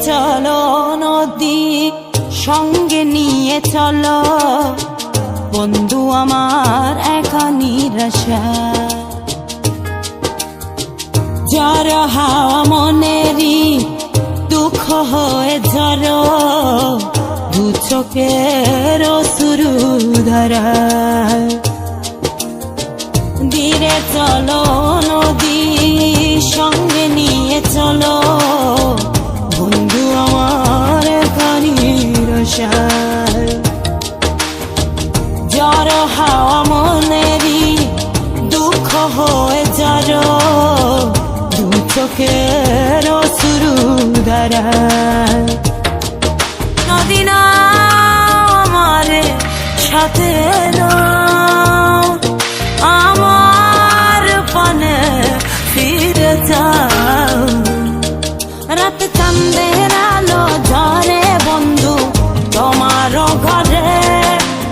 চলো নদী সঙ্গে নিয়ে চলো বন্ধু আমার একা নিরাশা জ্বর হাওয়া মনেরই দুঃখ হয়ে ঝড় দু চোখের অশ্রু ধারা ধীরে চলো নদী সঙ্গে নিয়ে চলো বন্ধু আমার একা নিরাশা জ্বর হাওয়া মনেরই দুঃখ হয়ে ঝড় দু চোখের অশ্রু ধারা নদী না আমার সাথে আমার পানে ফিরে যাও রাত চাঁদের আলো ঝরে বন্ধু তোমার ঘরে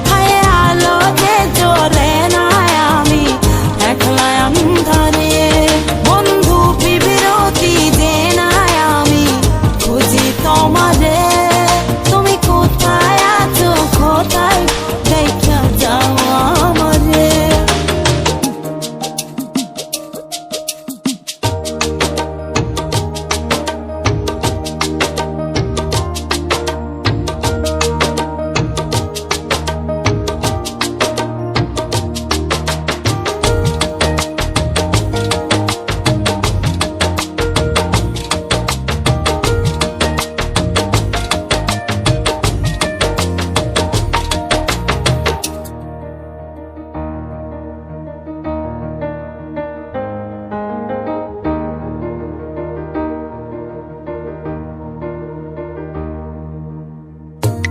হায় আলো যে জ্বলে না আমি একলা অন্ধকারে বন্ধু বিরতি যে না আমি খুঁজি তোমারে তুমি কোথায় আছো কোথায় দেখা যাও আমারে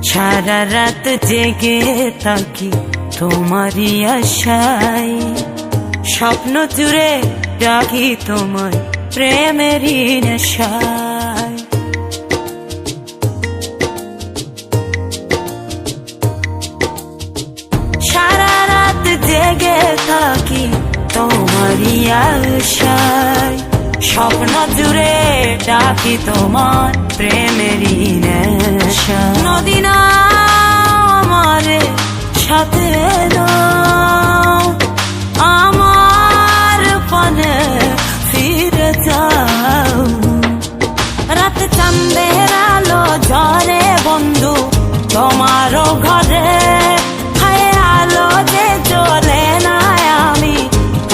সারা রাত জেগে থাকি তোমারই আশায় স্বপ্ন জুড়ে রাখি তোমার প্রেমেরই নেশায় সারা রাত জেগে থাকি তোমারই আশায় স্বপ্ন জুড়ে ডাকি তোমার প্রেমেরই নেশা নদী না আমার সাথে আমার পানে ফিরে যাও রাত চাঁদের আলো ঝরে বন্ধু তোমার ঘরে হায় আলো যে জ্বলে না আমি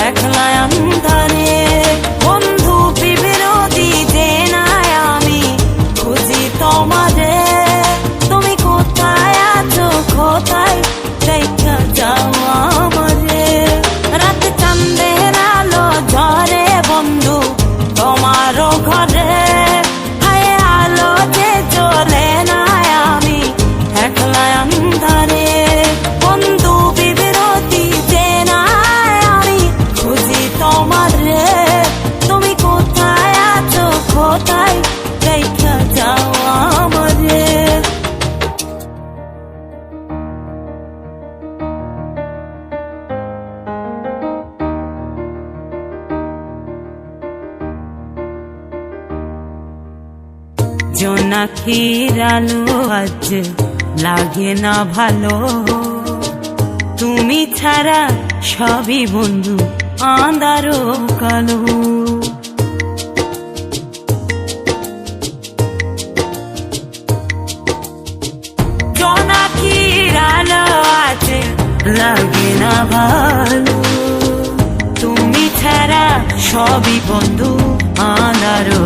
একলা অন্ধকারে বন্ধু বিরতি যে না আমি খুঁজি তোমারে তুমি কোথায় আছো কোথায় দেখা যাও আমারে রাত চাঁদের আলো ঝরে বন্ধু তোমার ঘরে হায় আলো যে জ্বলে না আমি একলা অন্ধকারে বন্ধু বিরতি যে না আমি খুঁজি তোমারে তুমি কোথায় আছো কোথায় দেখা যাও আমারে জোনাকির আলো আজ লাগে না ভালো তুমি ছাড়া সবই বন্ধু আঁধারো কালো জোনাকির আলো আজ লাগে না ভালো তুমি ছাড়া সবই বন্ধু আঁধারো